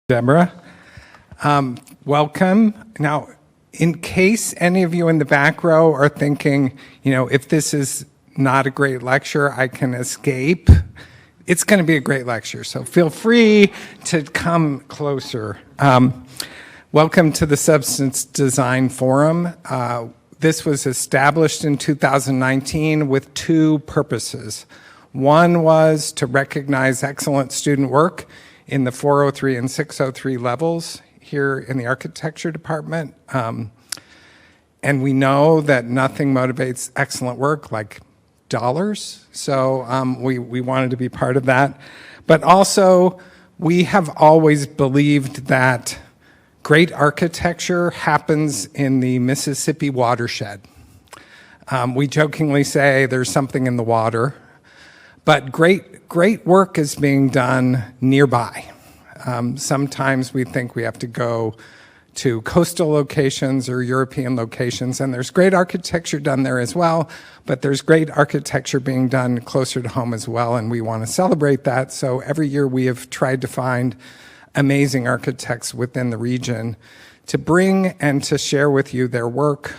Deborah. Welcome. Now, in case any of you in the back row are thinking, if this is not a great lecture, I can escape. It's going to be a great lecture, so feel free to come closer. Welcome to the Substance Design Forum. This was established in 2019 with two purposes. One was to recognize excellent student work in the 403 and 603 levels here in the architecture department. And we know that nothing motivates excellent work like dollars. So we wanted to be part of that. But also, we have always believed that great architecture happens in the Mississippi watershed. We jokingly say there's something in the water. But great work is being done nearby. Sometimes we think we have to go to coastal locations or European locations, and there's great architecture done there as well, but there's great architecture being done closer to home as well, and we want to celebrate that. So every year we have tried to find amazing architects within the region to bring and to share with you their work,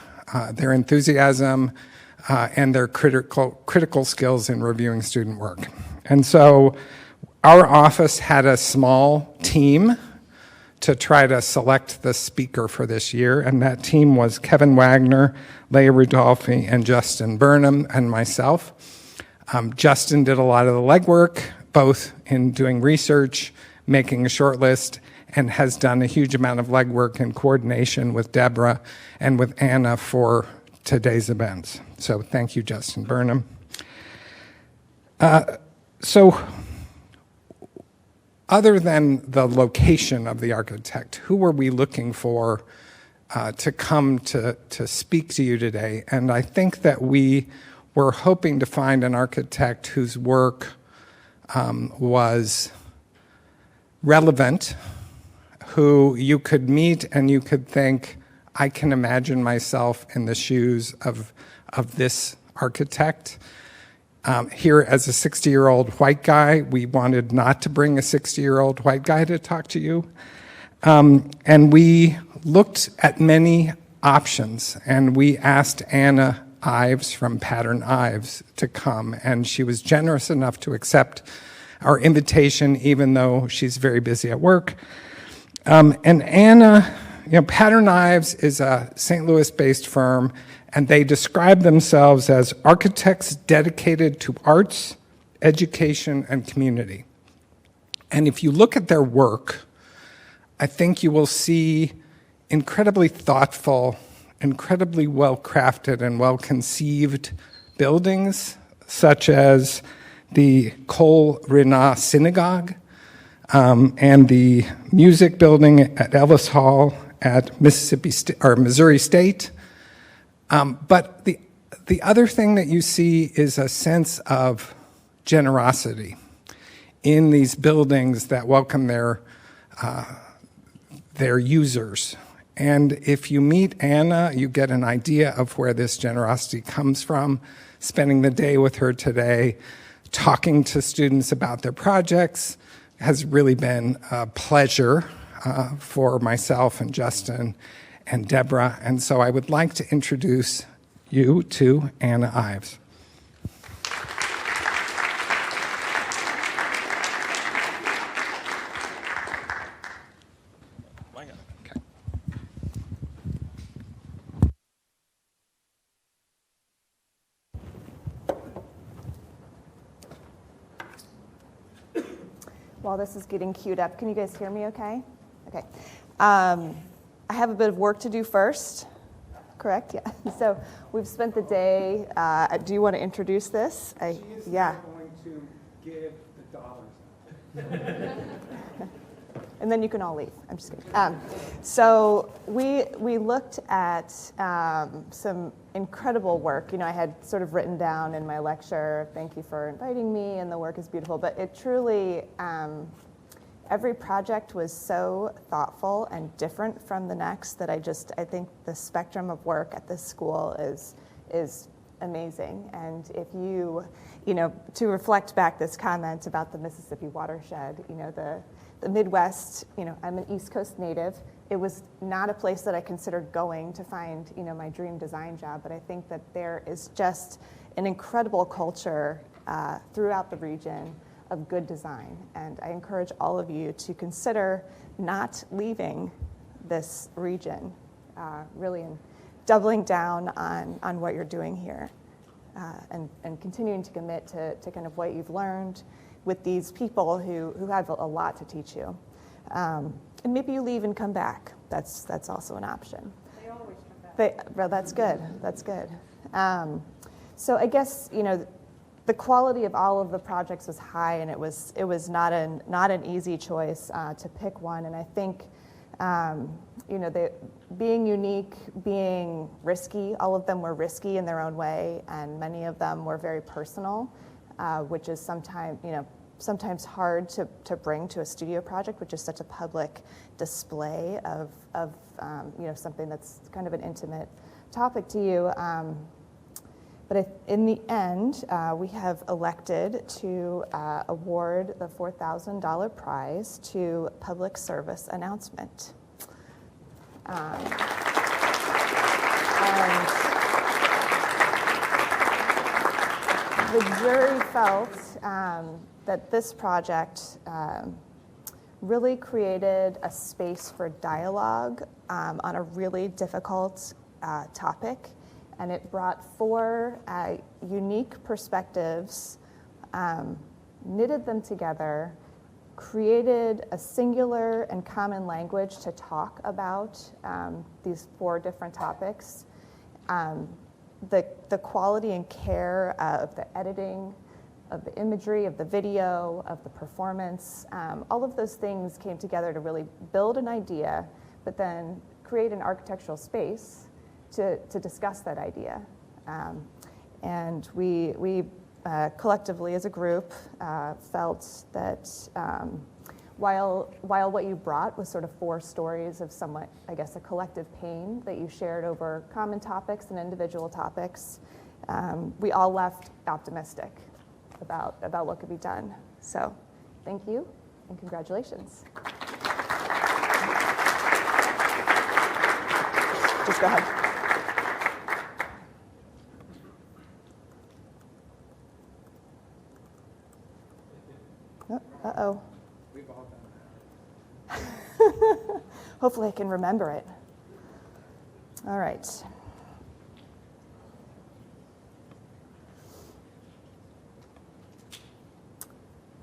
their enthusiasm, and their critical skills in reviewing student work. And so our office had a small team to try to select the speaker for this year, and that team was Kevin Wagner, Leah Rudolphi, and Justin Burnham, and myself. Justin did a lot of the legwork, both in doing research, making a short list, and has done a huge amount of legwork in coordination with Deborah and with Anna for today's events. So thank you, Justin Burnham. So other than the location of the architect, who were we looking for to come to speak to you today? And I think that we were hoping to find an architect whose work was relevant, who you could meet and you could think, I can imagine myself in the shoes of this architect. Here as a 60-year-old white guy, we wanted not to bring a 60-year-old white guy to talk to you. And we looked at many options, and we asked Anna Ives from Patterhn Ives to come, and she was generous enough to accept our invitation, even though she's very busy at work. And Anna, Patterhn Ives is a St. Louis-based firm, and they describe themselves as architects dedicated to arts, education, and community. And if you look at their work, I think you will see incredibly thoughtful, incredibly well-crafted and well-conceived buildings, such as the Kol Rinah Synagogue and the music building at Ellis Hall at Missouri State. But the other thing that you see is a sense of generosity in these buildings that welcome their users. And if you meet Anna, you get an idea of where this generosity comes from. Spending the day with her today, talking to students about their projects has really been a pleasure for myself and Justin and Deborah, and so I would like to introduce you to Anna Ives. Okay. While this is getting queued up, can you guys hear me okay? Okay. I have a bit of work to do first, correct? Yeah. So we've spent the day. Do you want to introduce this? Yeah. Going to give the dollars. And then you can all leave. I'm just kidding. So we looked at some incredible work. I had sort of written down in my lecture, thank you for inviting me, and the work is beautiful. But it truly, every project was so thoughtful and different from the next that I think the spectrum of work at this school is amazing. And if you to reflect back this comment about the Mississippi watershed, the Midwest, I'm an East Coast native. It was not a place that I considered going to find, my dream design job, but I think that there is just an incredible culture throughout the region of good design. And I encourage all of you to consider not leaving this region, really, and doubling down on what you're doing here, and continuing to commit to kind of what you've learned with these people who have a lot to teach you. And maybe you leave and come back. That's also an option. They always come back. Well, that's good. That's good. So I guess the quality of all of the projects was high, and it was not an easy choice to pick one. And I think being unique, being risky, all of them were risky in their own way, and many of them were very personal, which is sometimes hard to bring to a studio project, which is such a public display of something that's kind of an intimate topic to you. But in the end, we have elected to award the $4,000 prize to Public Service Announcement. And the jury felt that this project really created a space for dialogue on a really difficult topic, and it brought four unique perspectives, knitted them together, created a singular and common language to talk about these four different topics. The quality and care of the editing, of the imagery, of the video, of the performance, all of those things came together to really build an idea, but then create an architectural space to discuss that idea. And we collectively as a group felt that while what you brought was sort of four stories of somewhat, I guess, a collective pain that you shared over common topics and individual topics, we all left optimistic about what could be done. So thank you and congratulations. Just go ahead. Uh-oh. We've all done that. Hopefully I can remember it. All right.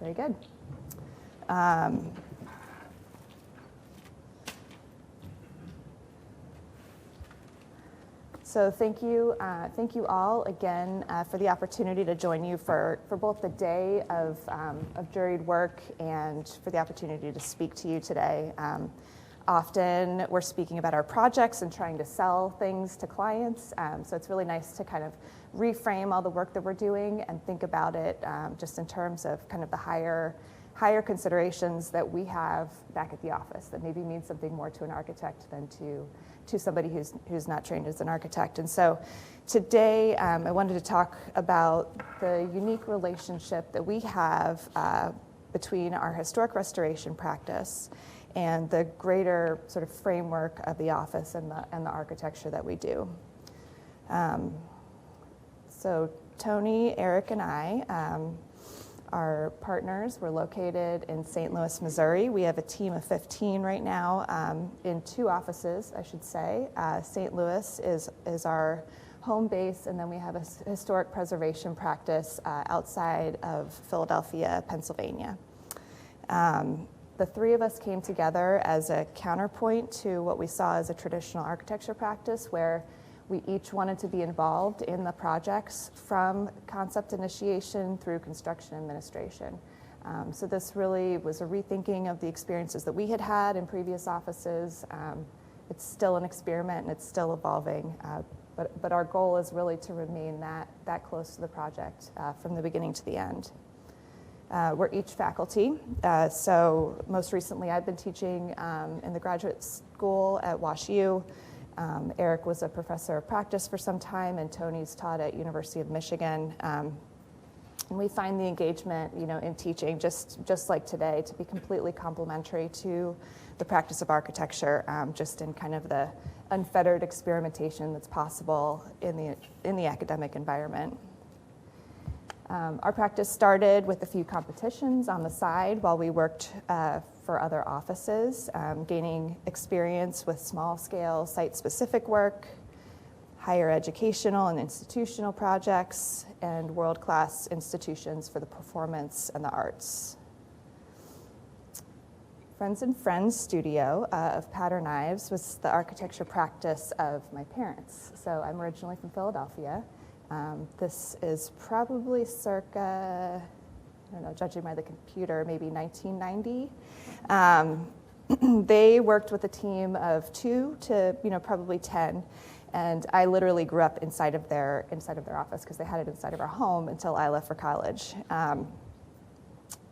Very good. So thank you all again for the opportunity to join you for both the day of juried work and for the opportunity to speak to you today. Often we're speaking about our projects and trying to sell things to clients, so it's really nice to kind of reframe all the work that we're doing and think about it just in terms of kind of the higher considerations that we have back at the office that maybe mean something more to an architect than to somebody who's not trained as an architect. And so today I wanted to talk about the unique relationship that we have between our historic restoration practice and the greater sort of framework of the office and the architecture that we do. So Tony, Eric, and I are partners. We're located in St. Louis, Missouri. We have a team of 15 right now in two offices, I should say. St. Louis is our home base, and then we have a historic preservation practice outside of Philadelphia, Pennsylvania. The three of us came together as a counterpoint to what we saw as a traditional architecture practice, where we each wanted to be involved in the projects from concept initiation through construction administration. So this really was a rethinking of the experiences that we had in previous offices. It's still an experiment and it's still evolving, but our goal is really to remain that close to the project from the beginning to the end. We're each faculty. So most recently I've been teaching in the graduate school at WashU. Eric was a professor of practice for some time, and Tony's taught at University of Michigan. And we find the engagement, in teaching, just like today, to be completely complementary to the practice of architecture, just in kind of the unfettered experimentation that's possible in the academic environment. Our practice started with a few competitions on the side while we worked for other offices, gaining experience with small-scale site-specific work, higher educational and institutional projects, and world-class institutions for the performance and the arts. Friends and Friends Studio of Patterhn Ives was the architecture practice of my parents. So I'm originally from Philadelphia. This is probably circa, I don't know, judging by the computer, maybe 1990. They worked with a team of 2 to probably 10. And I literally grew up inside of their office because they had it inside of our home until I left for college.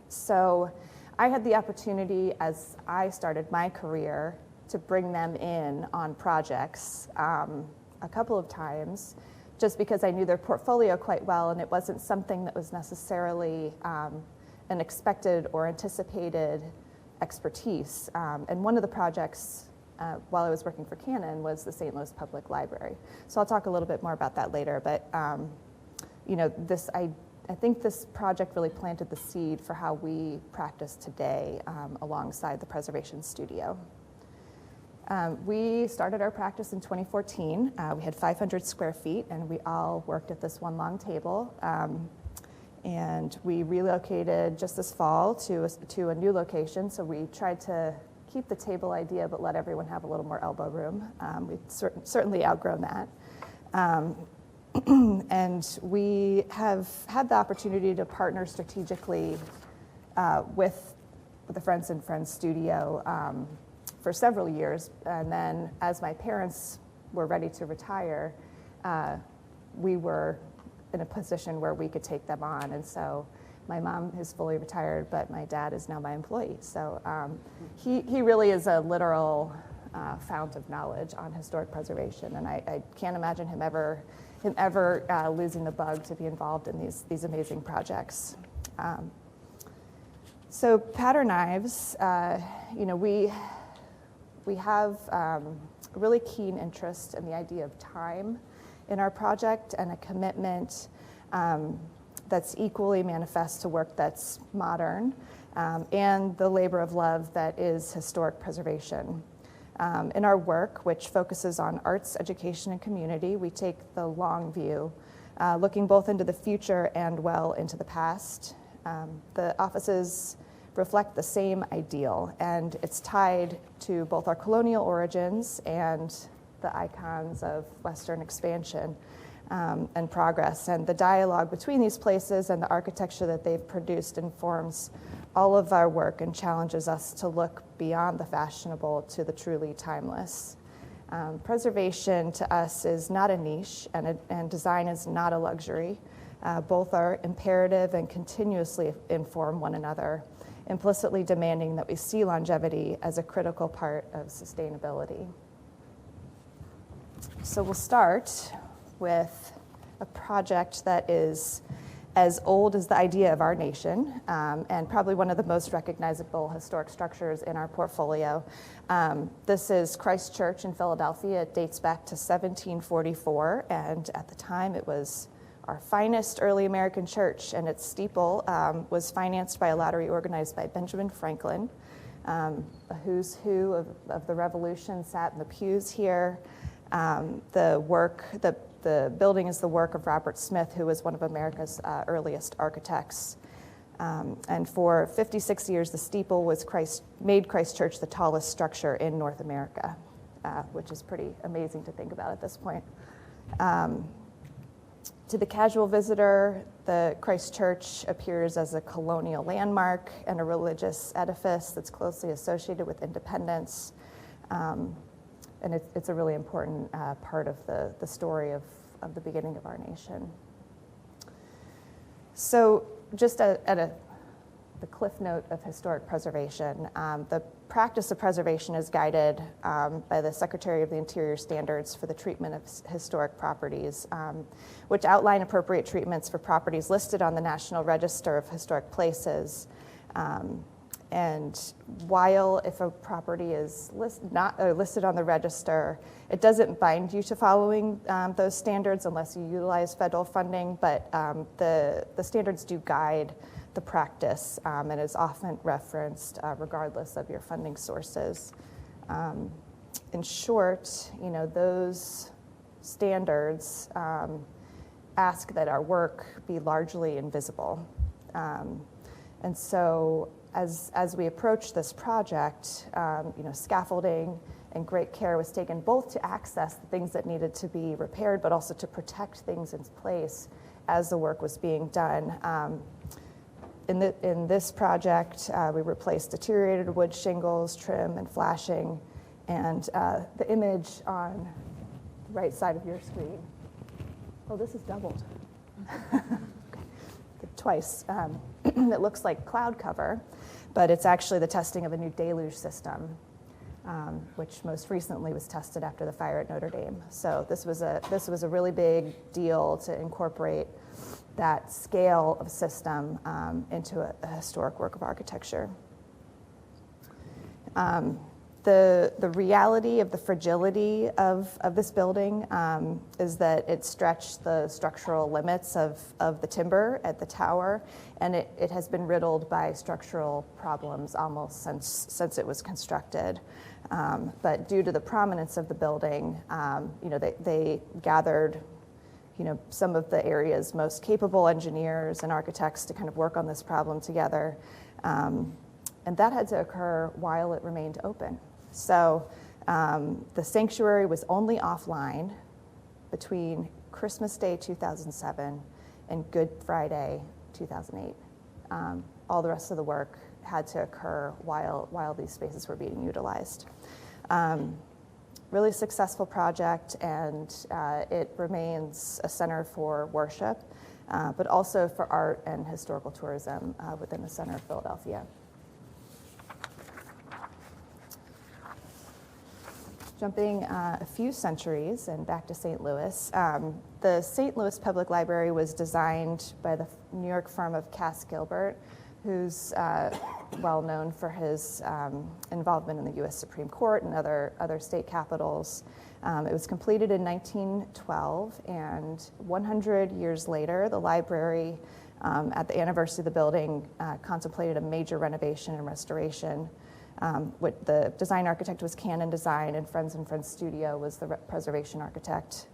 So I had the opportunity, as I started my career, to bring them in on projects a couple of times, just because I knew their portfolio quite well, and it wasn't something that was necessarily an expected or anticipated expertise. And one of the projects while I was working for Canon was the St. Louis Public Library. So I'll talk a little bit more about that later, but I think this project really planted the seed for how we practice today alongside the Preservation Studio. We started our practice in 2014. We had 500 square feet, and we all worked at this one long table. And we relocated just this fall to a new location, so we tried to keep the table idea, but let everyone have a little more elbow room. We've certainly outgrown that. And we have had the opportunity to partner strategically with the Friends and Friends Studio for several years. And then as my parents were ready to retire, we were in a position where we could take them on. And so my mom is fully retired, but my dad is now my employee. So he really is a literal fount of knowledge on historic preservation, and I can't imagine him ever losing the bug to be involved in these amazing projects. So Patterhn Ives, we have a really keen interest in the idea of time in our project, and a commitment that's equally manifest to work that's modern, and the labor of love that is historic preservation. In our work, which focuses on arts, education, and community, we take the long view, looking both into the future and well into the past. The offices reflect the same ideal, and it's tied to both our colonial origins and the icons of Western expansion and progress. And the dialogue between these places and the architecture that they've produced informs all of our work and challenges us to look beyond the fashionable to the truly timeless. Preservation to us is not a niche, and design is not a luxury. Both are imperative and continuously inform one another, implicitly demanding that we see longevity as a critical part of sustainability. So we'll start with a project that is as old as the idea of our nation, and probably one of the most recognizable historic structures in our portfolio. This is Christ Church in Philadelphia. It dates back to 1744, and at the time it was our finest early American church, and its steeple was financed by a lottery organized by Benjamin Franklin. A who's who of the Revolution sat in the pews here. The building is the work of Robert Smith, who was one of America's earliest architects. And for 56 years, the steeple made Christ Church the tallest structure in North America, which is pretty amazing to think about at this point. To the casual visitor, the Christ Church appears as a colonial landmark and a religious edifice that's closely associated with independence. And it's a really important part of the story of the beginning of our nation. So just at the the cliff note of historic preservation. The practice of preservation is guided by the Secretary of the Interior Standards for the Treatment of Historic Properties, which outline appropriate treatments for properties listed on the National Register of Historic Places. And while if a property is not listed on the register, it doesn't bind you to following those standards unless you utilize federal funding, but the standards do guide the practice and is often referenced regardless of your funding sources. In short, those standards ask that our work be largely invisible. And so as we approach this project, scaffolding and great care was taken both to access the things that needed to be repaired, but also to protect things in place as the work was being done. In this project, we replaced deteriorated wood shingles, trim, and flashing. And the image on the right side of your screen, oh, this is doubled. Twice. It looks like cloud cover, but it's actually the testing of a new deluge system, which most recently was tested after the fire at Notre Dame. So this was a really big deal to incorporate that scale of system into a historic work of architecture. The reality of the fragility of this building is that it stretched the structural limits of the timber at the tower, and it has been riddled by structural problems almost since it was constructed. But due to the prominence of the building, they gathered some of the area's most capable engineers and architects to kind of work on this problem together. And that had to occur while it remained open. So the sanctuary was only offline between Christmas Day 2007 and Good Friday 2008. All the rest of the work had to occur while these spaces were being utilized. Really successful project, and it remains a center for worship, but also for art and historical tourism within the center of Philadelphia. Jumping a few centuries and back to St. Louis, the St. Louis Public Library was designed by the New York firm of Cass Gilbert, who's well known for his involvement in the U.S. Supreme Court and other state capitals. It was completed in 1912, and 100 years later, the library, at the anniversary of the building, contemplated a major renovation and restoration. What the design architect was Canon Design, and Friends and Friends Studio was the preservation architect.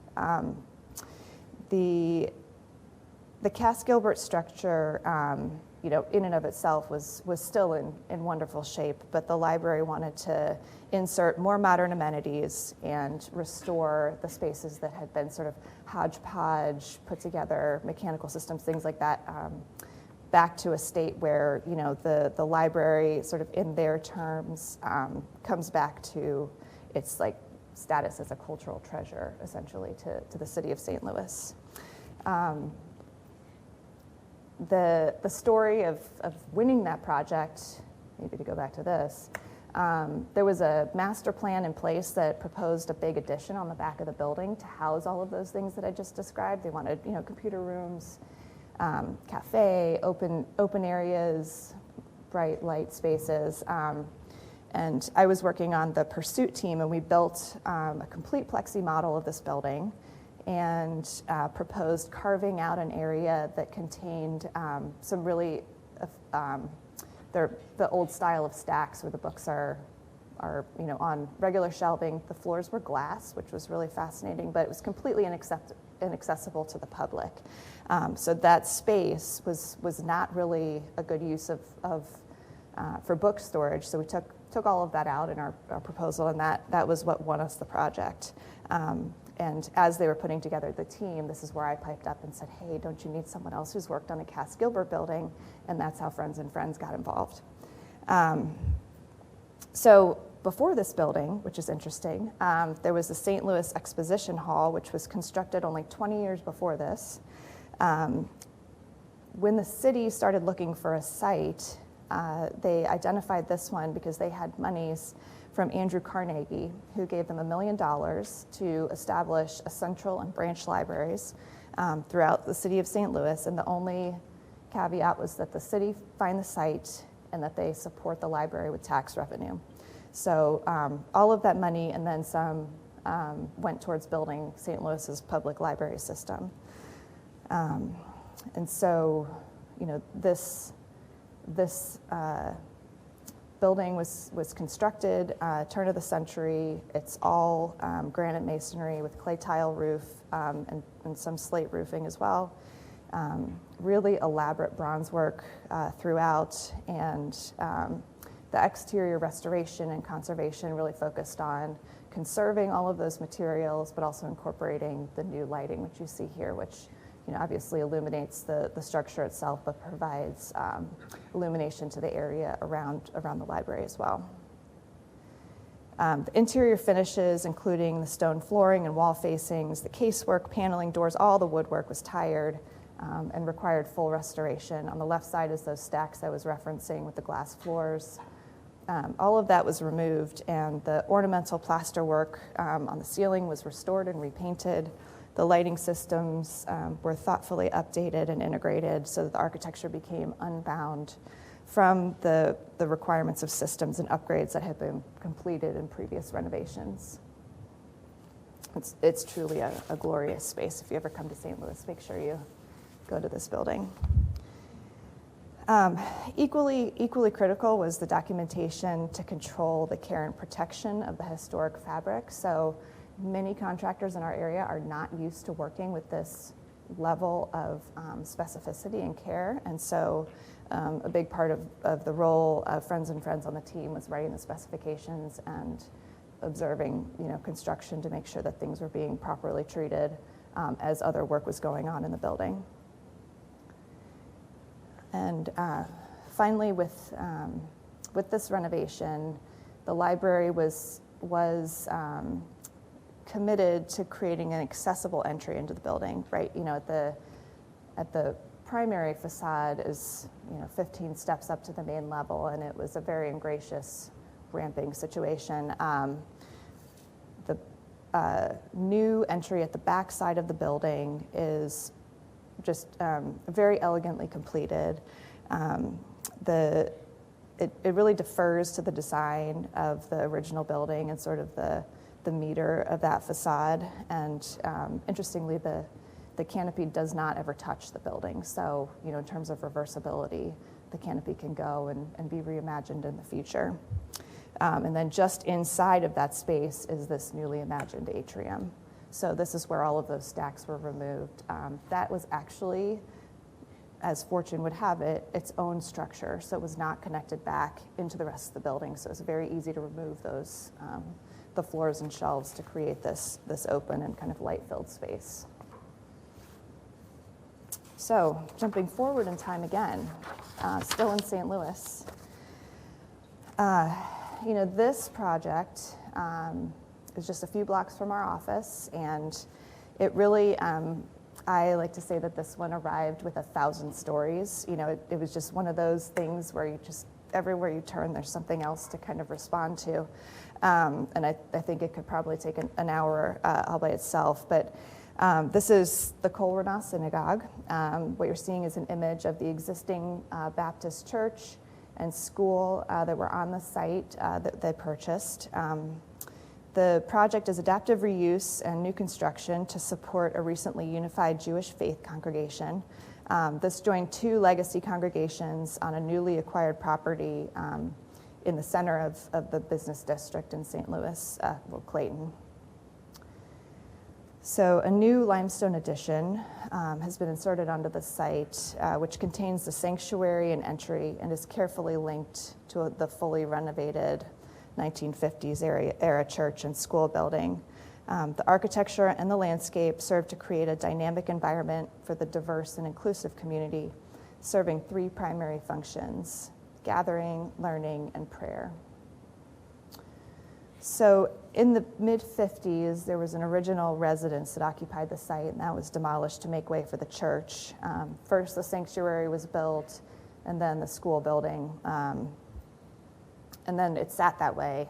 The Cass Gilbert structure, in and of itself was still in wonderful shape, but the library wanted to insert more modern amenities and restore the spaces that had been sort of hodgepodge, put together, mechanical systems, things like that, back to a state where the library, sort of in their terms, comes back to its status as a cultural treasure, essentially, to the city of St. Louis. The story of winning that project, maybe to go back to this, there was a master plan in place that proposed a big addition on the back of the building to house all of those things that I just described. They wanted, computer rooms, cafe, open areas, bright light spaces. And I was working on the pursuit team, and we built a complete plexi model of this building and proposed carving out an area that contained some really, the old style of stacks where the books are on regular shelving. The floors were glass, which was really fascinating, but it was completely inaccessible to the public. So that space was not really a good use for book storage. So we took all of that out in our proposal, and that was what won us the project. And as they were putting together the team, this is where I piped up and said, hey, don't you need someone else who's worked on a Cass Gilbert building? And that's how Friends and Friends got involved. So before this building, which is interesting, there was the St. Louis Exposition Hall, which was constructed only 20 years before this. When the city started looking for a site, they identified this one because they had monies from Andrew Carnegie, who gave them $1 million to establish a central and branch libraries throughout the city of St. Louis. And the only caveat was that the city find the site and that they support the library with tax revenue. So all of that money and then some went towards building St. Louis's public library system. And so, you know, this building was constructed turn of the century. It's all granite masonry with clay tile roof and some slate roofing as well. Really elaborate bronze work throughout, and the exterior restoration and conservation really focused on conserving all of those materials, but also incorporating the new lighting, which you see here, which, you know, obviously illuminates the structure itself, but provides illumination to the area around the library as well. The interior finishes, including the stone flooring and wall facings, the casework, paneling, doors, all the woodwork was tired and required full restoration. On the left side is those stacks I was referencing with the glass floors. All of that was removed, and the ornamental plaster work on the ceiling was restored and repainted. The lighting systems were thoughtfully updated and integrated so that the architecture became unbound from the requirements of systems and upgrades that had been completed in previous renovations. It's truly a glorious space. If you ever come to St. Louis, make sure you go to this building. Equally critical was the documentation to control the care and protection of the historic fabric. So many contractors in our area are not used to working with this level of specificity and care. And so a big part of the role of friends and friends on the team was writing the specifications and observing, you know, construction to make sure that things were being properly treated as other work was going on in the building. And finally, with this renovation, the library was committed to creating an accessible entry into the building. Right, you know, at the primary facade is, you know, 15 steps up to the main level, and it was a very ingracious ramping situation. The new entry at the back side of the building is just very elegantly completed. It really defers to the design of the original building and sort of the meter of that facade. And interestingly, the canopy does not ever touch the building. So, you know, in terms of reversibility, the canopy can go and be reimagined in the future. And then just inside of that space is this newly imagined atrium. So this is where all of those stacks were removed. That was actually, as fortune would have it, its own structure. So it was not connected back into the rest of the building. So it's very easy to remove those, the floors and shelves to create this open and kind of light-filled space. So jumping forward in time again, still in St. Louis. You know, this project is just a few blocks from our office, and it really, I like to say that this one arrived with 1,000 stories. You know, it was just one of those things where you just, everywhere you turn, there's something else to kind of respond to. And I think it could probably take an hour all by itself, but this is the Kol Ranah Synagogue. What you're seeing is an image of the existing Baptist church and school that were on the site that they purchased. The project is adaptive reuse and new construction to support a recently unified Jewish faith congregation. This joined two legacy congregations on a newly acquired property in the center of the business district in St. Louis, Clayton. So a new limestone addition has been inserted onto the site, which contains the sanctuary and entry and is carefully linked to the fully renovated 1950s era church and school building. The architecture and the landscape serve to create a dynamic environment for the diverse and inclusive community, serving three primary functions: gathering, learning, and prayer. So in the mid-50s, there was an original residence that occupied the site, and that was demolished to make way for the church. First, the sanctuary was built, and then the school building. And then it sat that way,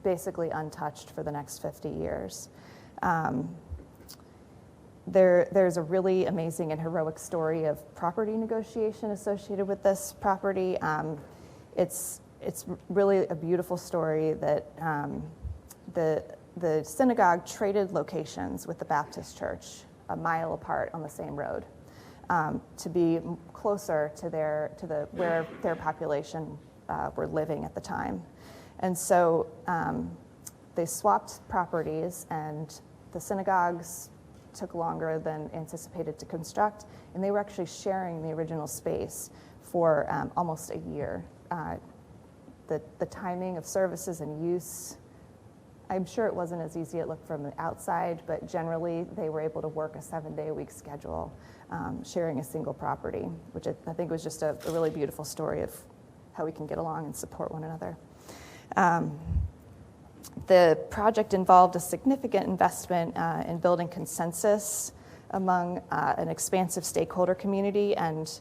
basically untouched for the next 50 years. There's a really amazing and heroic story of property negotiation associated with this property. It's really a beautiful story that the synagogue traded locations with the Baptist church a mile apart on the same road to be closer to where their population were living at the time. And so they swapped properties, and the synagogues took longer than anticipated to construct, and they were actually sharing the original space for almost a year. The timing of services and use, I'm sure it wasn't as easy as it looked from the outside, but generally they were able to work a 7-day-a-week schedule, sharing a single property, which I think was just a really beautiful story of how we can get along and support one another. The project involved a significant investment in building consensus among an expansive stakeholder community, and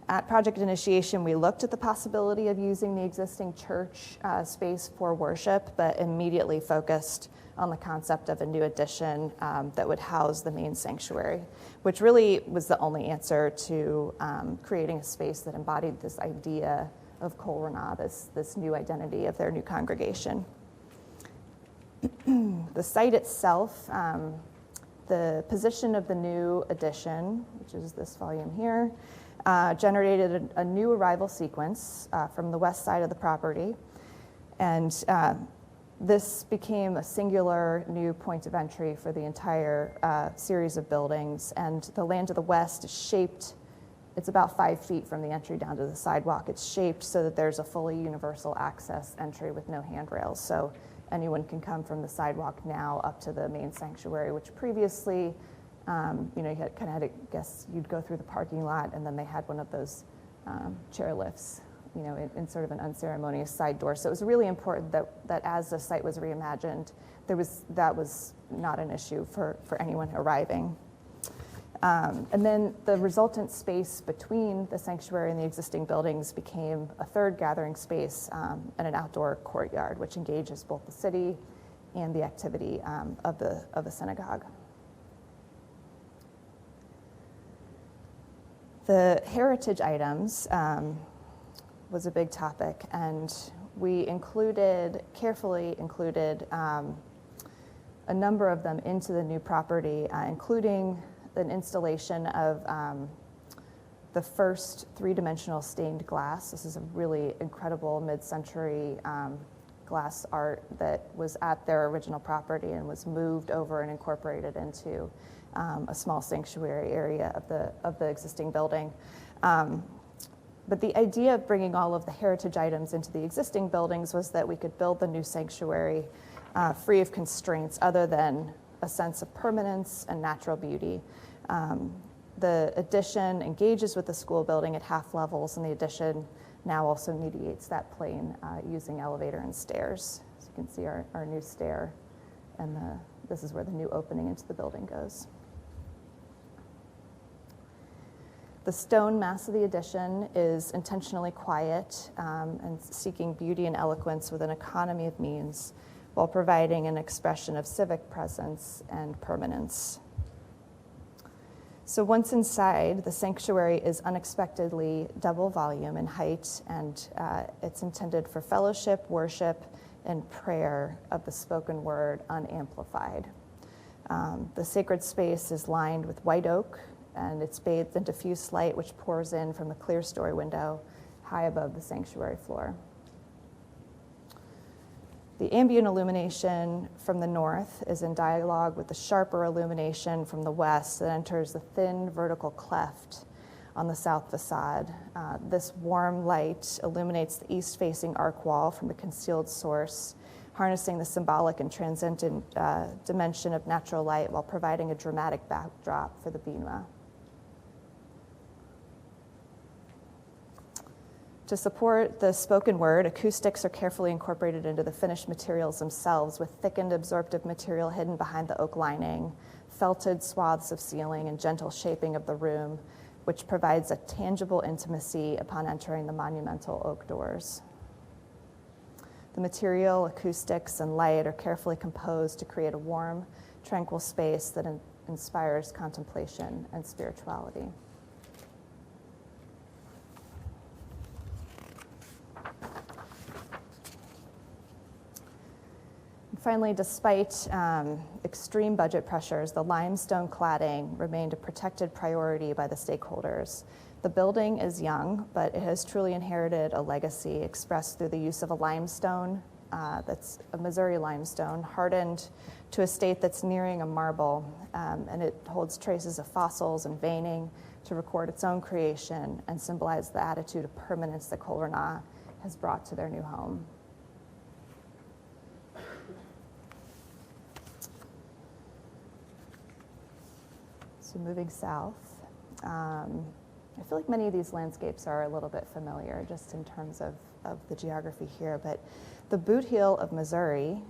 at project initiation, we looked at the possibility of using the existing church space for worship, but immediately focused on the concept of a new addition that would house the main sanctuary, which really was the only answer to creating a space that embodied this idea of Kol Ranah, this new identity of their new congregation. The site itself, the position of the new addition, which is this volume here, generated a new arrival sequence from the west side of the property. And this became a singular new point of entry for the entire series of buildings. And the land to the west is shaped, it's about 5 feet from the entry down to the sidewalk. It's shaped so that there's a fully universal access entry with no handrails. So anyone can come from the sidewalk now up to the main sanctuary, which previously, you had to guess you'd go through the parking lot, and then they had one of those chair lifts, in sort of an unceremonious side door. So it was really important that as the site was reimagined, that was not an issue for anyone arriving. And then the resultant space between the sanctuary and the existing buildings became a third gathering space and an outdoor courtyard, which engages both the city and the activity of the synagogue. The heritage items was a big topic, and we carefully included a number of them into the new property, including an installation of the first 3-dimensional stained glass. This is a really incredible mid-century glass art that was at their original property and was moved over and incorporated into a small sanctuary area of the existing building. But the idea of bringing all of the heritage items into the existing buildings was that we could build the new sanctuary free of constraints other than a sense of permanence and natural beauty. The addition engages with the school building at half levels, and the addition now also mediates that plane using elevator and stairs. So you can see our new stair, and this is where the new opening into the building goes. The stone mass of the addition is intentionally quiet and seeking beauty and eloquence with an economy of means, while providing an expression of civic presence and permanence. So once inside, the sanctuary is unexpectedly double volume in height, and it's intended for fellowship, worship, and prayer of the spoken word unamplified. The sacred space is lined with white oak, and it's bathed in diffuse light which pours in from the clear story window high above the sanctuary floor. The ambient illumination from the north is in dialogue with the sharper illumination from the west that enters the thin vertical cleft on the south facade. This warm light illuminates the east-facing arc wall from the concealed source, harnessing the symbolic and transcendent dimension of natural light while providing a dramatic backdrop for the bima. To support the spoken word, acoustics are carefully incorporated into the finished materials themselves, with thickened absorptive material hidden behind the oak lining, felted swaths of ceiling, and gentle shaping of the room, which provides a tangible intimacy upon entering the monumental oak doors. The material, acoustics, and light are carefully composed to create a warm, tranquil space that inspires contemplation and spirituality. Finally, despite extreme budget pressures, the limestone cladding remained a protected priority by the stakeholders. The building is young, but it has truly inherited a legacy expressed through the use of a limestone that's a Missouri limestone, hardened to a state that's nearing a marble, and it holds traces of fossils and veining to record its own creation and symbolize the attitude of permanence that Kol-Rana has brought to their new home. So moving south, I feel like many of these landscapes are a little bit familiar just in terms of the geography here, but the Boot Heel of Missouri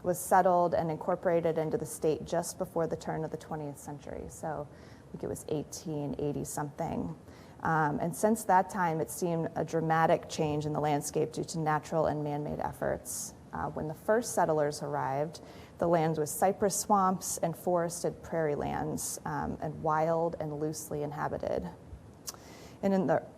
was settled and incorporated into the state just before the turn of the 20th century. So I think it was 1880 something. And since that time, it's seen a dramatic change in the landscape due to natural and man-made efforts. When the first settlers arrived, the land was cypress swamps and forested prairie lands, and wild and loosely inhabited. And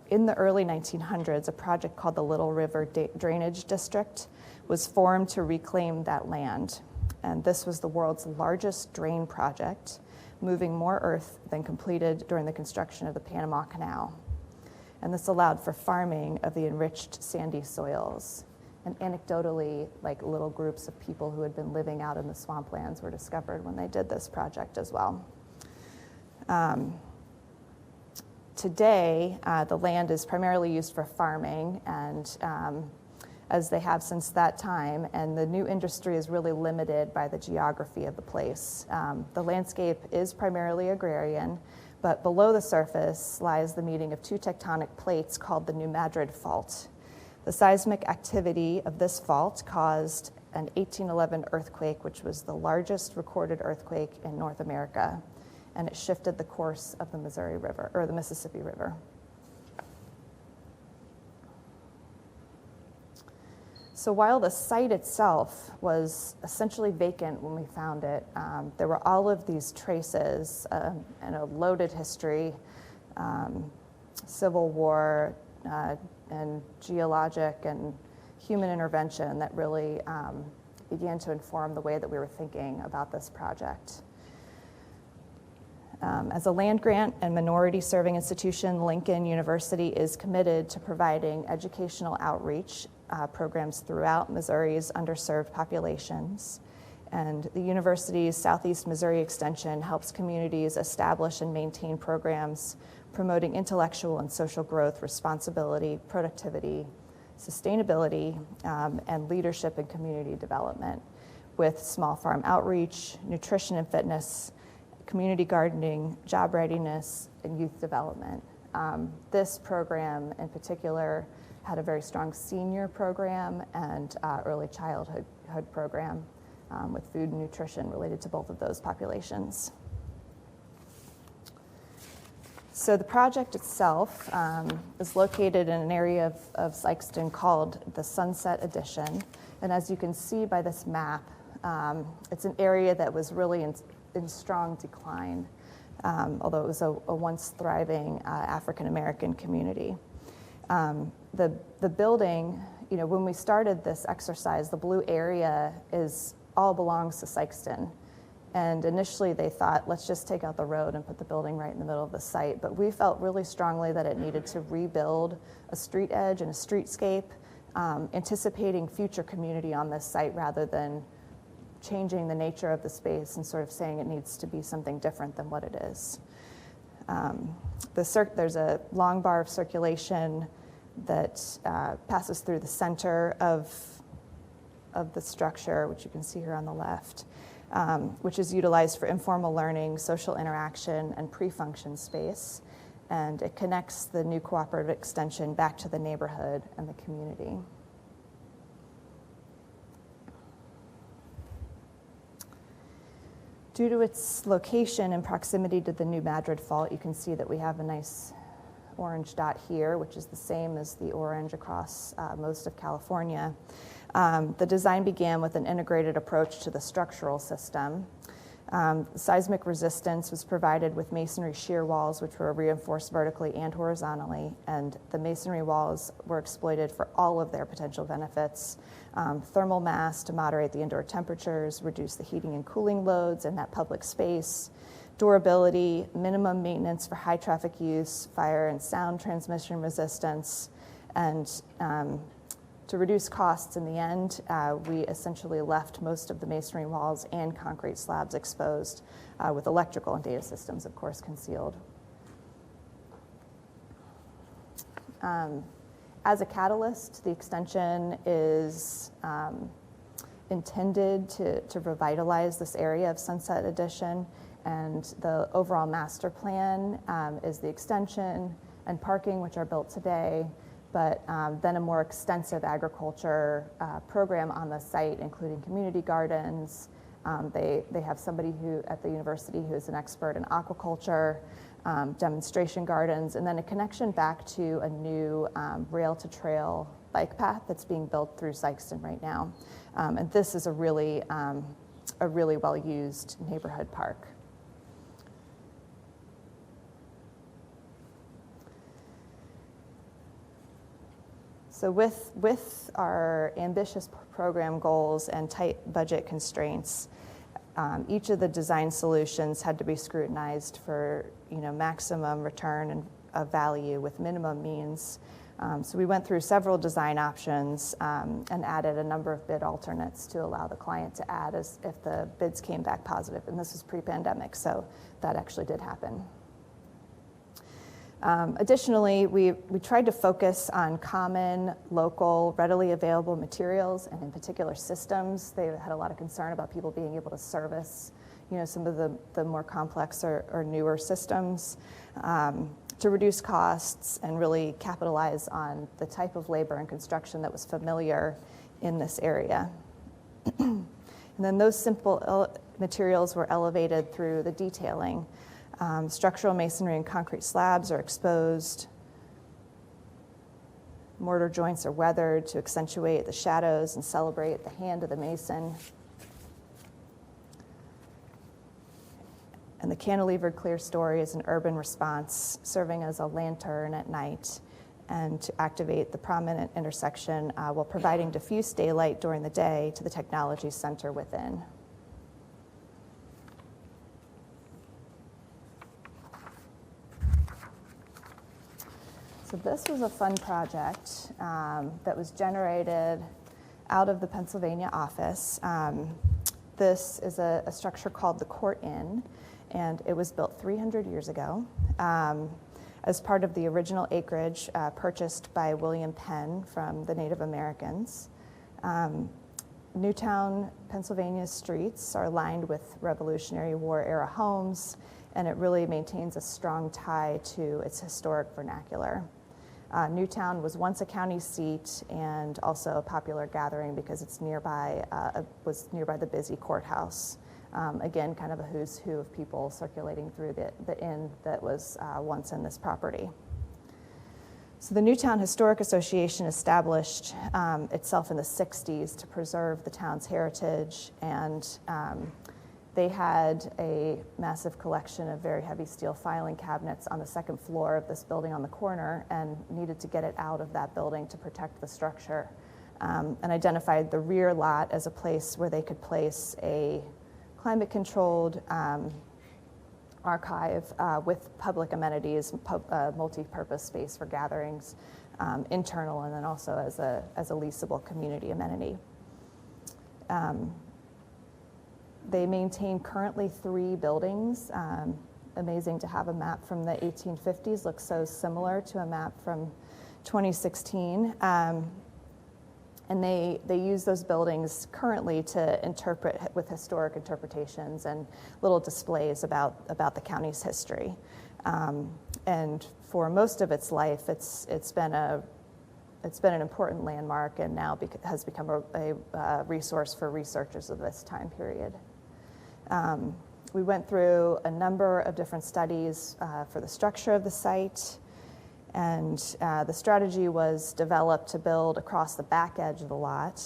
in the early 1900s, a project called the Little River Drainage District was formed to reclaim that land. And this was the world's largest drain project, moving more earth than completed during the construction of the Panama Canal. And this allowed for farming of the enriched sandy soils. And anecdotally, like little groups of people who had been living out in the swamplands were discovered when they did this project as well. Today, the land is primarily used for farming, and as they have since that time, and the new industry is really limited by the geography of the place. The landscape is primarily agrarian, but below the surface lies the meeting of two tectonic plates called the New Madrid Fault. The seismic activity of this fault caused an 1811 earthquake, which was the largest recorded earthquake in North America, and it shifted the course of the Missouri River, or the Mississippi River. So while the site itself was essentially vacant when we found it, there were all of these traces and a loaded history, Civil War, and geologic and human intervention that really began to inform the way that we were thinking about this project. As a land-grant and minority-serving institution, Lincoln University is committed to providing educational outreach programs throughout Missouri's underserved populations. And the university's Southeast Missouri Extension helps communities establish and maintain programs promoting intellectual and social growth, responsibility, productivity, sustainability, and leadership and community development with small farm outreach, nutrition and fitness, community gardening, job readiness, and youth development. This program in particular had a very strong senior program and early childhood program with food and nutrition related to both of those populations. So the project itself is located in an area of Sikeston called the Sunset Addition. And as you can see by this map, it's an area that was really in strong decline, although it was a once thriving African-American community. The building, you know, when we started this exercise, the blue area all belongs to Sikeston. And initially they thought, let's just take out the road and put the building right in the middle of the site. But we felt really strongly that it needed to rebuild a street edge and a streetscape, anticipating future community on this site rather than changing the nature of the space and sort of saying it needs to be something different than what it is. There's a long bar of circulation that passes through the center of the structure, which you can see here on the left, which is utilized for informal learning, social interaction, and pre-function space. And it connects the new cooperative extension back to the neighborhood and the community. Due to its location and proximity to the New Madrid Fault, you can see that we have a nice orange dot here, which is the same as the orange across most of California. The design began with an integrated approach to the structural system. Seismic resistance was provided with masonry shear walls, which were reinforced vertically and horizontally, and the masonry walls were exploited for all of their potential benefits. Thermal mass to moderate the indoor temperatures, reduce the heating and cooling loads in that public space, durability, minimum maintenance for high traffic use, fire and sound transmission resistance, and to reduce costs in the end, we essentially left most of the masonry walls and concrete slabs exposed, with electrical and data systems, of course, concealed. As a catalyst, the extension is intended to revitalize this area of Sunset Addition, and the overall master plan is the extension and parking, which are built today, but then a more extensive agriculture program on the site, including community gardens. They have somebody who at the university who is an expert in aquaculture, demonstration gardens, and then a connection back to a new rail-to-trail bike path that's being built through Sykeston right now. And this is a really well-used neighborhood park. So with our ambitious program goals and tight budget constraints, each of the design solutions had to be scrutinized for maximum return and value with minimum means. So we went through several design options and added a number of bid alternates to allow the client to add as if the bids came back positive. And this was pre-pandemic, so that actually did happen. Additionally, we tried to focus on common, local, readily available materials, and in particular systems. They had a lot of concern about people being able to service, some of the more complex or newer systems, to reduce costs and really capitalize on the type of labor and construction that was familiar in this area. And then those simple materials were elevated through the detailing. Structural masonry and concrete slabs are exposed. Mortar joints are weathered to accentuate the shadows and celebrate the hand of the mason. And the cantilevered clear story is an urban response, serving as a lantern at night and to activate the prominent intersection while providing diffuse daylight during the day to the technology center within. So this was a fun project that was generated out of the Pennsylvania office. This is a structure called the Court Inn, and it was built 300 years ago as part of the original acreage purchased by William Penn from the Native Americans. Newtown, Pennsylvania's streets are lined with Revolutionary War-era homes, and it really maintains a strong tie to its historic vernacular. Newtown was once a county seat and also a popular gathering because it's was nearby the busy courthouse. Again, kind of a who's who of people circulating through the inn that was once in this property. So the Newtown Historic Association established itself in the 60s to preserve the town's heritage, and they had a massive collection of very heavy steel filing cabinets on the second floor of this building on the corner and needed to get it out of that building to protect the structure, and identified the rear lot as a place where they could place a climate-controlled archive with public amenities, multi-purpose space for gatherings, internal, and then also as a leasable community amenity. They maintain currently 3 buildings. Amazing to have a map from the 1850s, looks so similar to a map from 2016. And they use those buildings currently to interpret with historic interpretations and little displays about the county's history. And for most of its life, it's been an important landmark, and now has become a resource for researchers of this time period. we went through a number of different studies for the structure of the site, and the strategy was developed to build across the back edge of the lot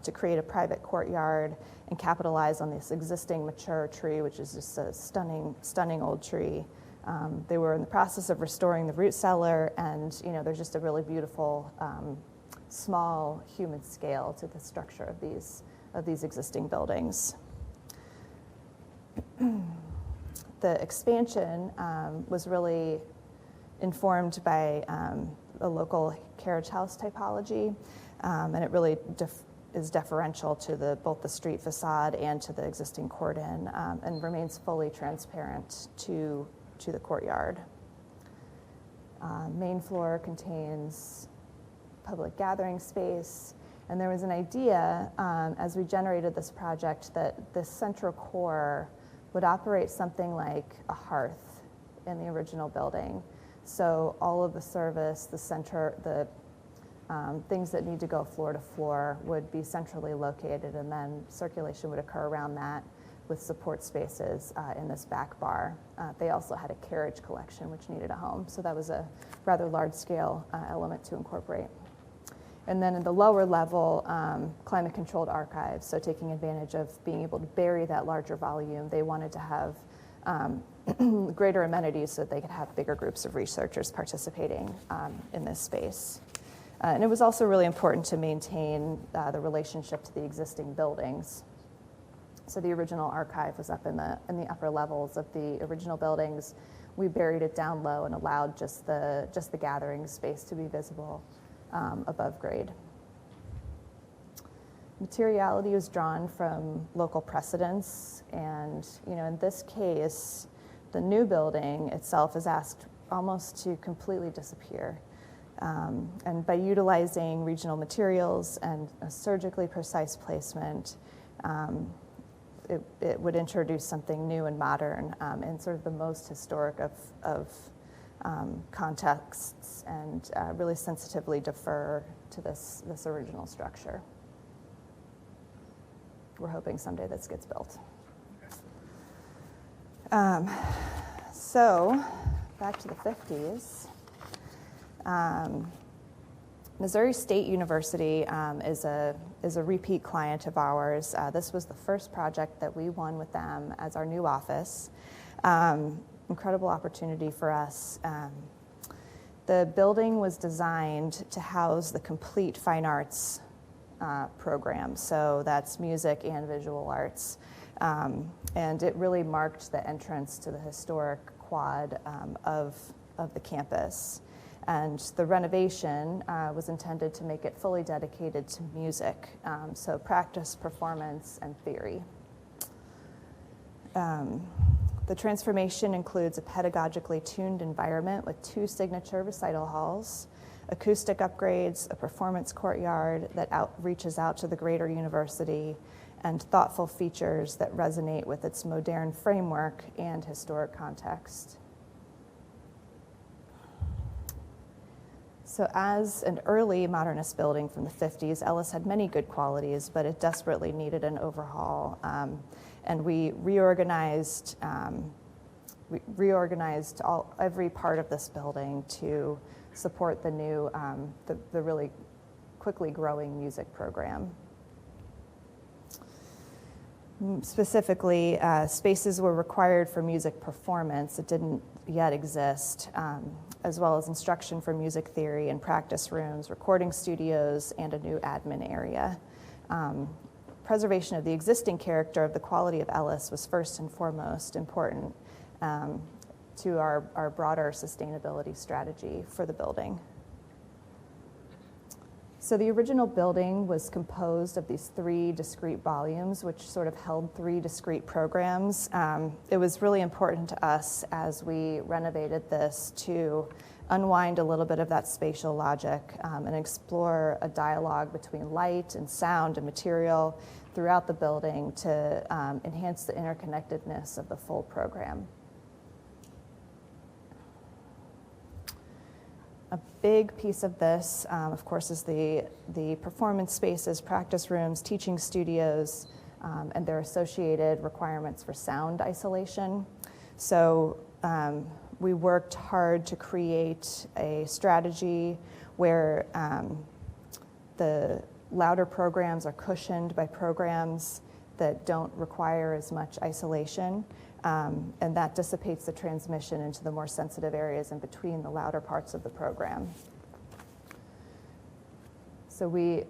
to create a private courtyard and capitalize on this existing mature tree, which is just a stunning, stunning old tree. They were in the process of restoring the root cellar, and there's just a really beautiful small human scale to the structure of these existing buildings. The expansion was really informed by a local carriage house typology, and it really is deferential to both the street facade and to the existing cordon, and remains fully transparent to the courtyard. Main floor contains public gathering space, and there was an idea as we generated this project that this central core would operate something like a hearth in the original building. So all of the service, the things that need to go floor to floor would be centrally located, and then circulation would occur around that with support spaces in this back bar. They also had a carriage collection which needed a home, so that was a rather large-scale element to incorporate. And then in the lower level, climate-controlled archives, so taking advantage of being able to bury that larger volume. They wanted to have greater amenities so that they could have bigger groups of researchers participating in this space. And it was also really important to maintain the relationship to the existing buildings. So the original archive was up in the upper levels of the original buildings. We buried it down low and allowed just the gathering space to be visible above grade. Materiality was drawn from local precedents, and in this case, the new building itself is asked almost to completely disappear. And by utilizing regional materials and a surgically precise placement, it would introduce something new and modern in sort of the most historic of contexts, and really sensitively defer to this original structure. We're hoping someday this gets built. So back to the 50s. Missouri State University is a repeat client of ours. This was the first project that we won with them as our new office. Incredible opportunity for us. The building was designed to house the complete fine arts program, so that's music and visual arts. And it really marked the entrance to the historic quad of the campus. And the renovation was intended to make it fully dedicated to music, so practice, performance, and theory. The transformation includes a pedagogically tuned environment with 2 signature recital halls, acoustic upgrades, a performance courtyard that reaches out to the greater university, and thoughtful features that resonate with its modern framework and historic context. So as an early modernist building from the 50s, Ellis had many good qualities, but it desperately needed an overhaul. And we reorganized every part of this building to support the new, the really quickly growing music program. Specifically, spaces were required for music performance. It didn't yet exist, as well as instruction for music theory and practice rooms, recording studios, and a new admin area. Preservation of the existing character of the quality of Ellis was first and foremost important to our broader sustainability strategy for the building. So the original building was composed of these 3 discrete volumes, which sort of held 3 discrete programs. It was really important to us as we renovated this to unwind a little bit of that spatial logic and explore a dialogue between light and sound and material throughout the building to enhance the interconnectedness of the full program. A big piece of this, of course, is the performance spaces, practice rooms, teaching studios, and their associated requirements for sound isolation. So we worked hard to create a strategy where the louder programs are cushioned by programs that don't require as much isolation, and that dissipates the transmission into the more sensitive areas in between the louder parts of the program. So we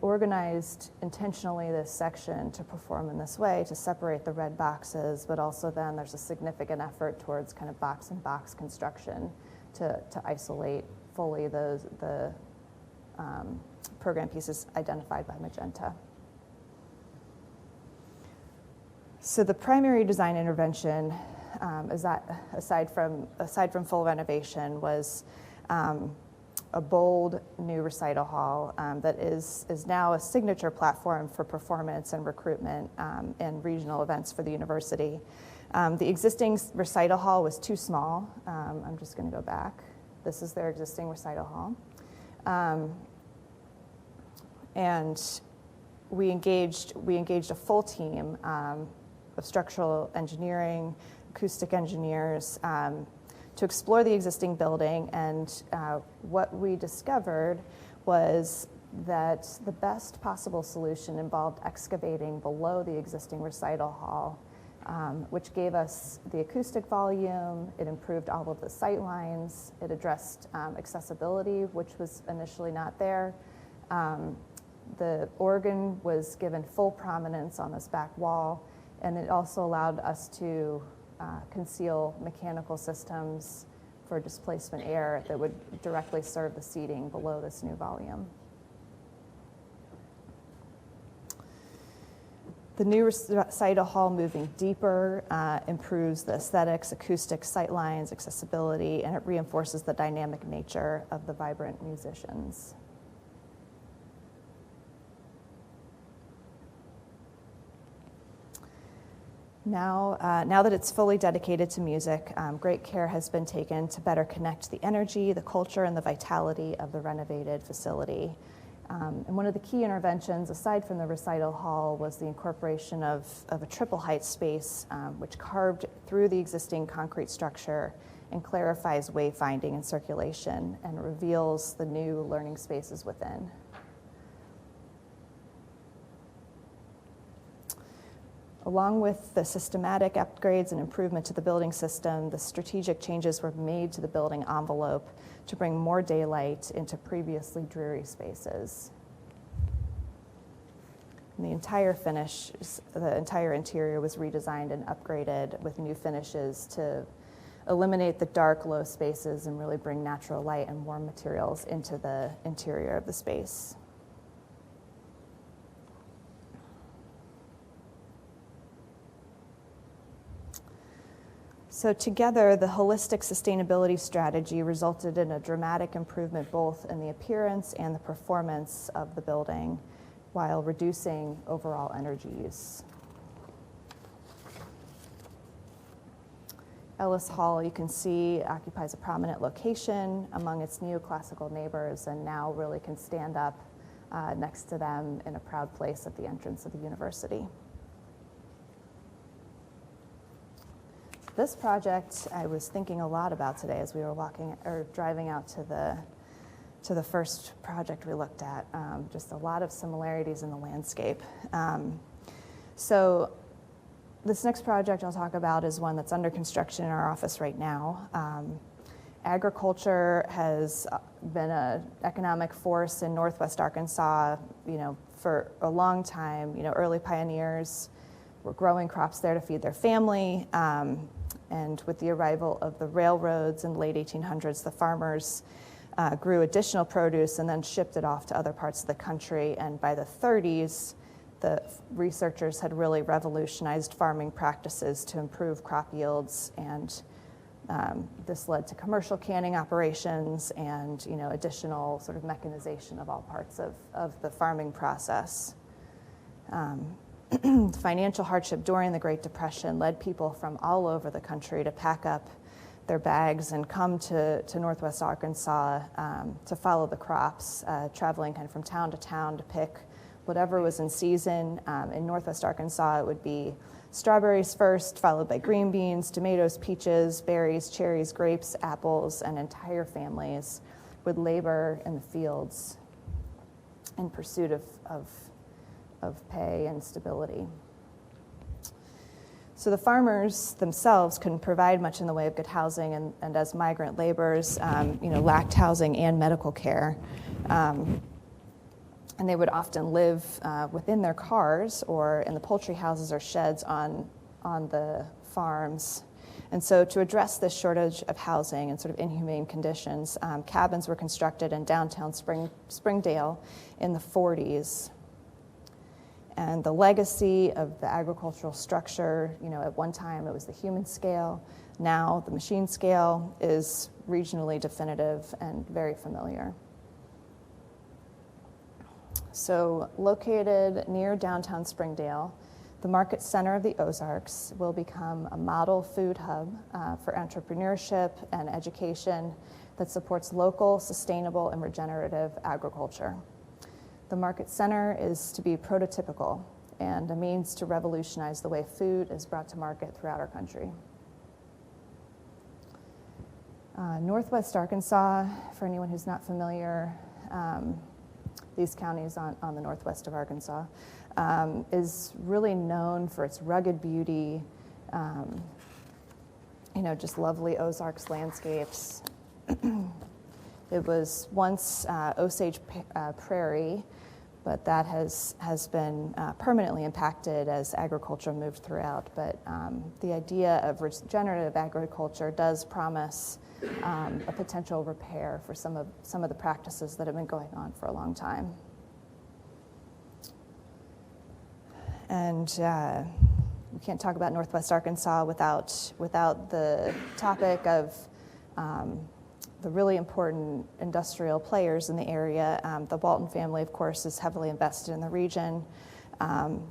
organized intentionally this section to perform in this way, to separate the red boxes, but also then there's a significant effort towards kind of box-in-box construction to isolate fully the program pieces identified by magenta. So the primary design intervention, is that aside from full renovation, was a bold new recital hall that is now a signature platform for performance and recruitment and regional events for the university. The existing recital hall was too small. I'm just going to go back. This is their existing recital hall. And we engaged a full team of structural engineering, acoustic engineers, to explore the existing building, and what we discovered was that the best possible solution involved excavating below the existing recital hall, which gave us the acoustic volume, it improved all of the sight lines, it addressed accessibility, which was initially not there. The organ was given full prominence on this back wall, and it also allowed us to conceal mechanical systems for displacement air that would directly serve the seating below this new volume. The new recital hall, moving deeper, improves the aesthetics, acoustics, sight lines, accessibility, and it reinforces the dynamic nature of the vibrant musicians. Now that it's fully dedicated to music, great care has been taken to better connect the energy, the culture, and the vitality of the renovated facility. And one of the key interventions, aside from the recital hall, was the incorporation of a triple height space, which carved through the existing concrete structure and clarifies wayfinding and circulation and reveals the new learning spaces within. Along with the systematic upgrades and improvement to the building system, the strategic changes were made to the building envelope to bring more daylight into previously dreary spaces. And the entire interior was redesigned and upgraded with new finishes to eliminate the dark, low spaces and really bring natural light and warm materials into the interior of the space. So together, the holistic sustainability strategy resulted in a dramatic improvement both in the appearance and the performance of the building while reducing overall energy use. Ellis Hall, you can see, occupies a prominent location among its neoclassical neighbors and now really can stand up next to them in a proud place at the entrance of the university. This project I was thinking a lot about today as we were driving out to the first project we looked at. Just a lot of similarities in the landscape. So this next project I'll talk about is one that's under construction in our office right now. Agriculture has been an economic force in Northwest Arkansas, for a long time. Early pioneers were growing crops there to feed their family. And with the arrival of the railroads in the late 1800s, the farmers grew additional produce and then shipped it off to other parts of the country. And by the 30s, the researchers had really revolutionized farming practices to improve crop yields, and this led to commercial canning operations and additional sort of mechanization of all parts of the farming process. Financial hardship during the Great Depression led people from all over the country to pack up their bags and come to Northwest Arkansas to follow the crops, traveling kind of from town to town to pick whatever was in season. In Northwest Arkansas, it would be strawberries first, followed by green beans, tomatoes, peaches, berries, cherries, grapes, apples, and entire families would labor in the fields in pursuit of pay and stability. So the farmers themselves couldn't provide much in the way of good housing, and as migrant laborers, lacked housing and medical care. And they would often live within their cars or in the poultry houses or sheds on the farms. And so to address this shortage of housing and sort of inhumane conditions, cabins were constructed in downtown Springdale in the 40s. And the legacy of the agricultural structure, at one time it was the human scale, now the machine scale, is regionally definitive and very familiar. So located near downtown Springdale, the market center of the Ozarks will become a model food hub for entrepreneurship and education that supports local, sustainable, and regenerative agriculture. The market center is to be prototypical and a means to revolutionize the way food is brought to market throughout our country. Northwest Arkansas, for anyone who's not familiar, these counties on the northwest of Arkansas, is really known for its rugged beauty, just lovely Ozarks landscapes. It was once Osage prairie, but that has been permanently impacted as agriculture moved throughout. But the idea of regenerative agriculture does promise a potential repair for some of the practices that have been going on for a long time. And we can't talk about Northwest Arkansas without the topic of the really important industrial players in the area. The Walton family, of course, is heavily invested in the region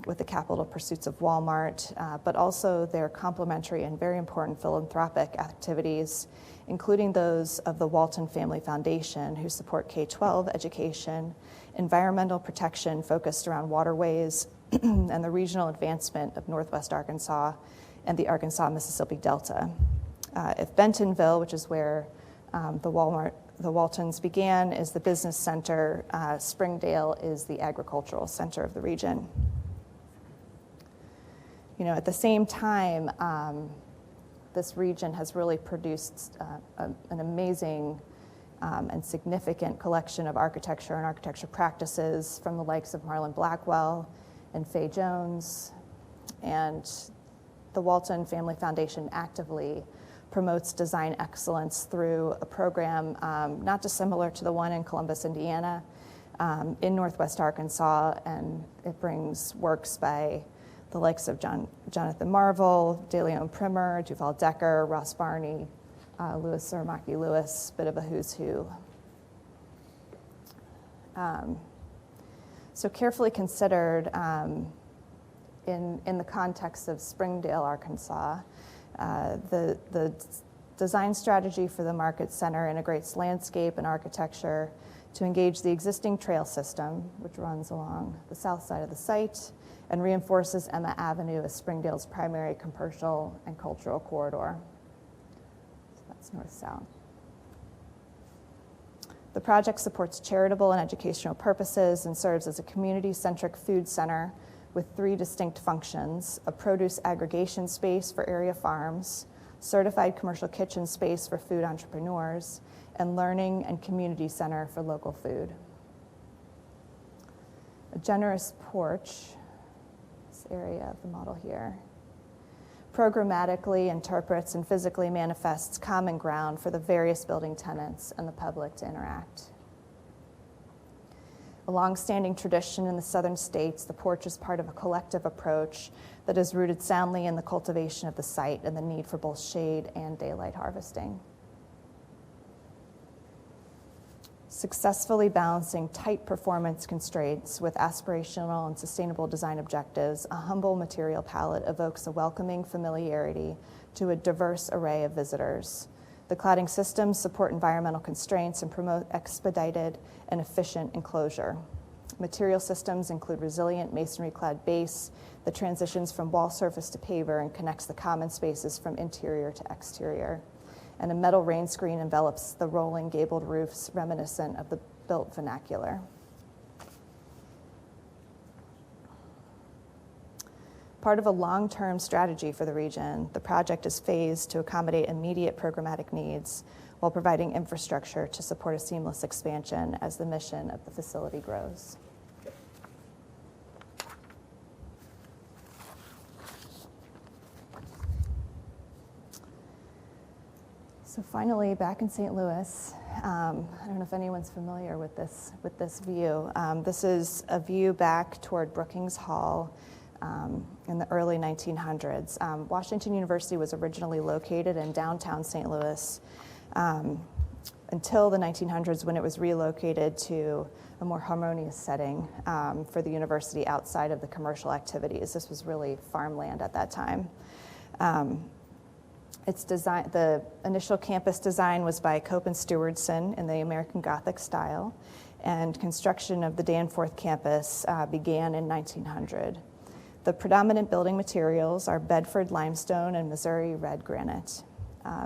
with the capital pursuits of Walmart, but also their complementary and very important philanthropic activities, including those of the Walton Family Foundation, who support K-12 education, environmental protection focused around waterways, and the regional advancement of Northwest Arkansas and the Arkansas-Mississippi Delta. If Bentonville, which is where the Waltons began, is the business center, Springdale is the agricultural center of the region. At the same time, this region has really produced an amazing and significant collection of architecture and architecture practices from the likes of Marlon Blackwell and Fay Jones. And the Walton Family Foundation actively promotes design excellence through a program not dissimilar to the one in Columbus, Indiana, in Northwest Arkansas, and it brings works by the likes of Jonathan Marvel, DeLeon Primer, Duval Decker, Ross Barney, Louis Saramaki Lewis, bit of a who's who. So carefully considered in the context of Springdale, Arkansas, the design strategy for the market center integrates landscape and architecture to engage the existing trail system, which runs along the south side of the site, and reinforces Emma Avenue as Springdale's primary commercial and cultural corridor. So that's north-south. The project supports charitable and educational purposes and serves as a community-centric food center with 3 distinct functions: a produce aggregation space for area farms, certified commercial kitchen space for food entrepreneurs, and learning and community center for local food. A generous porch, this area of the model here, programmatically interprets and physically manifests common ground for the various building tenants and the public to interact. A long-standing tradition in the southern states, the porch is part of a collective approach that is rooted soundly in the cultivation of the site and the need for both shade and daylight harvesting. Successfully balancing tight performance constraints with aspirational and sustainable design objectives, a humble material palette evokes a welcoming familiarity to a diverse array of visitors. The cladding systems support environmental constraints and promote expedited and efficient enclosure. Material systems include resilient masonry-clad base that transitions from wall surface to paver and connects the common spaces from interior to exterior. And a metal rain screen envelops the rolling gabled roofs reminiscent of the built vernacular. Part of a long-term strategy for the region, the project is phased to accommodate immediate programmatic needs while providing infrastructure to support a seamless expansion as the mission of the facility grows. So finally, back in St. Louis, I don't know if anyone's familiar with this view. This is a view back toward Brookings Hall in the early 1900s. Washington University was originally located in downtown St. Louis until the 1900s, when it was relocated to a more harmonious setting for the university outside of the commercial activities. This was really farmland at that time. The initial campus design was by Cope and Stewardson in the American Gothic style, and construction of the Danforth campus began in 1900. The predominant building materials are Bedford limestone and Missouri red granite.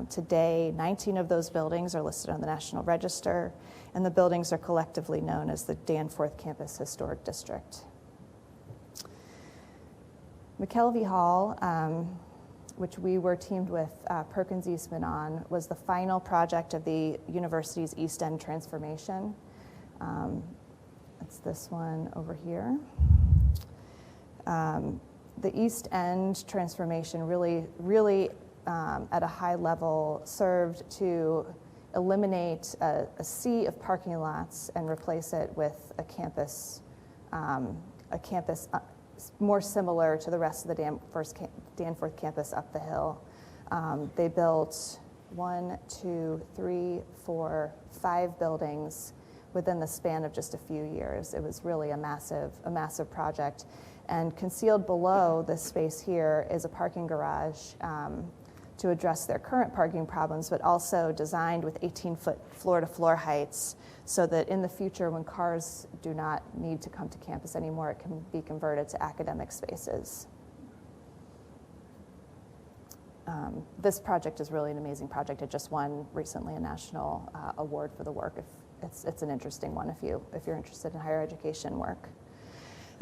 Today, 19 of those buildings are listed on the National Register, and the buildings are collectively known as the Danforth Campus Historic District. McKelvey Hall, which we were teamed with Perkins Eastman on, was the final project of the university's East End transformation. It's this one over here. The East End transformation really at a high level served to eliminate a sea of parking lots and replace it with a campus more similar to the rest of the Danforth campus up the hill. They built 5 buildings within the span of just a few years. It was really a massive project. And concealed below this space here is a parking garage to address their current parking problems, but also designed with 18-foot floor-to-floor heights so that in the future, when cars do not need to come to campus anymore, it can be converted to academic spaces. This project is really an amazing project. It just won recently a national award for the work. It's an interesting one if you're interested in higher education work.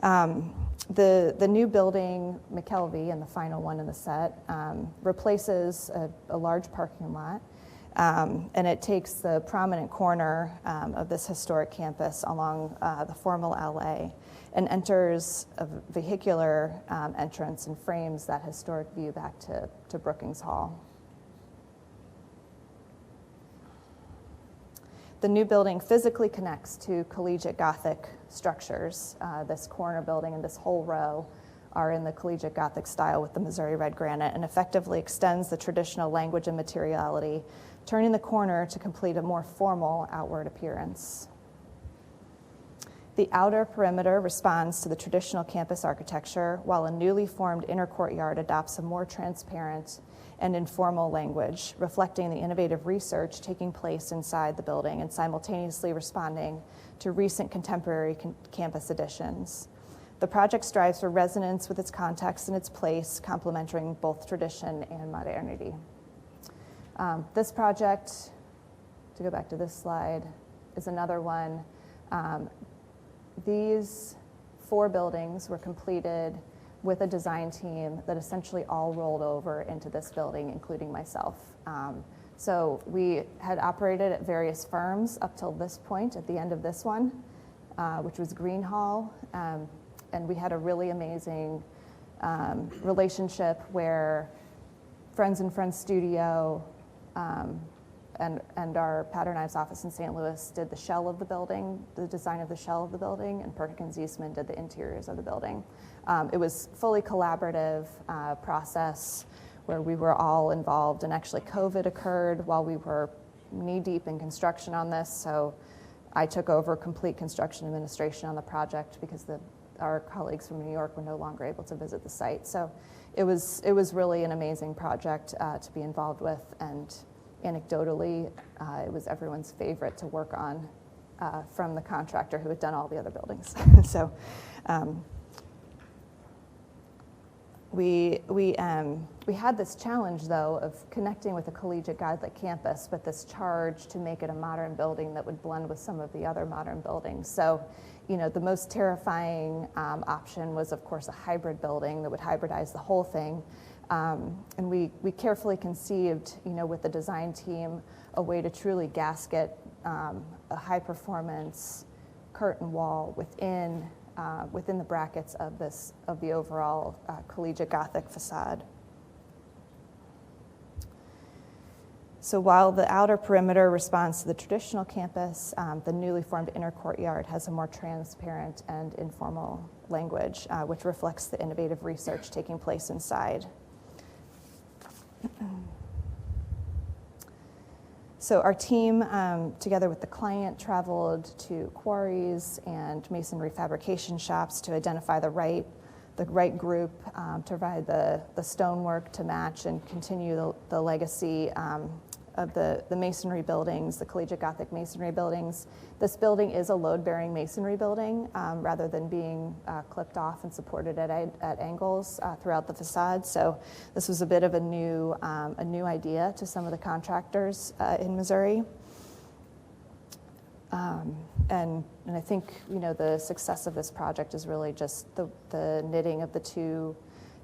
The new building, McKelvey, and the final one in the set, replaces a large parking lot, and it takes the prominent corner of this historic campus along the formal LA and enters a vehicular entrance and frames that historic view back to Brookings Hall. The new building physically connects to collegiate Gothic structures. This corner building and this whole row are in the collegiate Gothic style with the Missouri red granite, and effectively extends the traditional language and materiality, turning the corner to complete a more formal outward appearance. The outer perimeter responds to the traditional campus architecture, while a newly formed inner courtyard adopts a more transparent and informal language, reflecting the innovative research taking place inside the building and simultaneously responding to recent contemporary campus additions. The project strives for resonance with its context and its place, complementing both tradition and modernity. This project, to go back to this slide, is another one. These 4 buildings were completed with a design team that essentially all rolled over into this building, including myself. So we had operated at various firms up till this point, at the end of this one, which was Green Hall. And we had a really amazing relationship where Friends and Friends Studio and our Patterhn Ives office in St. Louis did the shell of the building, the design of the shell of the building, and Perkins Eastman did the interiors of the building. It was fully collaborative process where we were all involved, and actually COVID occurred while we were knee-deep in construction on this, so I took over complete construction administration on the project because our colleagues from New York were no longer able to visit the site. So it was really an amazing project to be involved with, and anecdotally, it was everyone's favorite to work on from the contractor who had done all the other buildings. So we had this challenge, though, of connecting with a collegiate Gothic campus, but this charge to make it a modern building that would blend with some of the other modern buildings. So, you know, the most terrifying option was, of course, a hybrid building that would hybridize the whole thing. And we carefully conceived, you know, with the design team, a way to truly gasket a high-performance curtain wall within the brackets of the overall collegiate Gothic facade. So while the outer perimeter responds to the traditional campus, the newly formed inner courtyard has a more transparent and informal language, which reflects the innovative research taking place inside. So our team, together with the client, traveled to quarries and masonry fabrication shops to identify the right group, to provide the stonework to match and continue the legacy of the masonry buildings, the collegiate Gothic masonry buildings. This building is a load-bearing masonry building rather than being clipped off and supported at angles throughout the facade. So this was a bit of a new idea to some of the contractors in Missouri. And I think, you know, the success of this project is really just the knitting of the two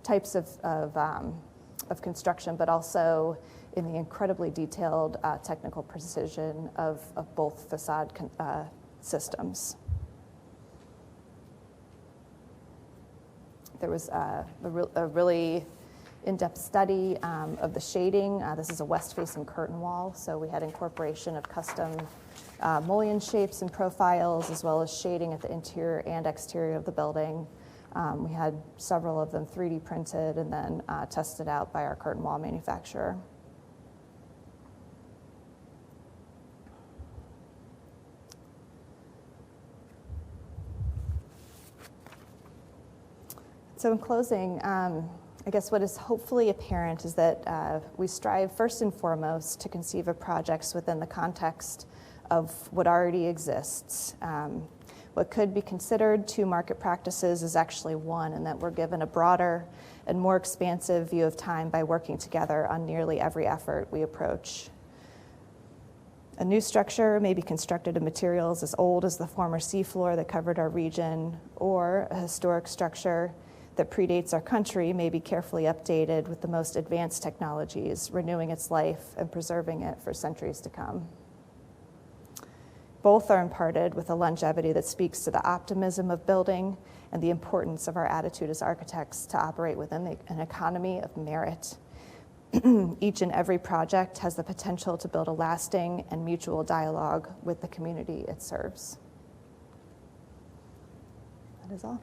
types of construction, but also in the incredibly detailed technical precision of both facade systems. There was a really in-depth study of the shading. This is a west-facing curtain wall, so we had incorporation of custom mullion shapes and profiles, as well as shading at the interior and exterior of the building. We had several of them 3D printed and then tested out by our curtain wall manufacturer. So in closing, I guess what is hopefully apparent is that we strive first and foremost to conceive of projects within the context of what already exists. What could be considered two market practices is actually one, and that we're given a broader and more expansive view of time by working together on nearly every effort we approach. A new structure may be constructed of materials as old as the former seafloor that covered our region, or a historic structure that predates our country may be carefully updated with the most advanced technologies, renewing its life and preserving it for centuries to come. Both are imparted with a longevity that speaks to the optimism of building and the importance of our attitude as architects to operate within an economy of merit. Each and every project has the potential to build a lasting and mutual dialogue with the community it serves. That is all.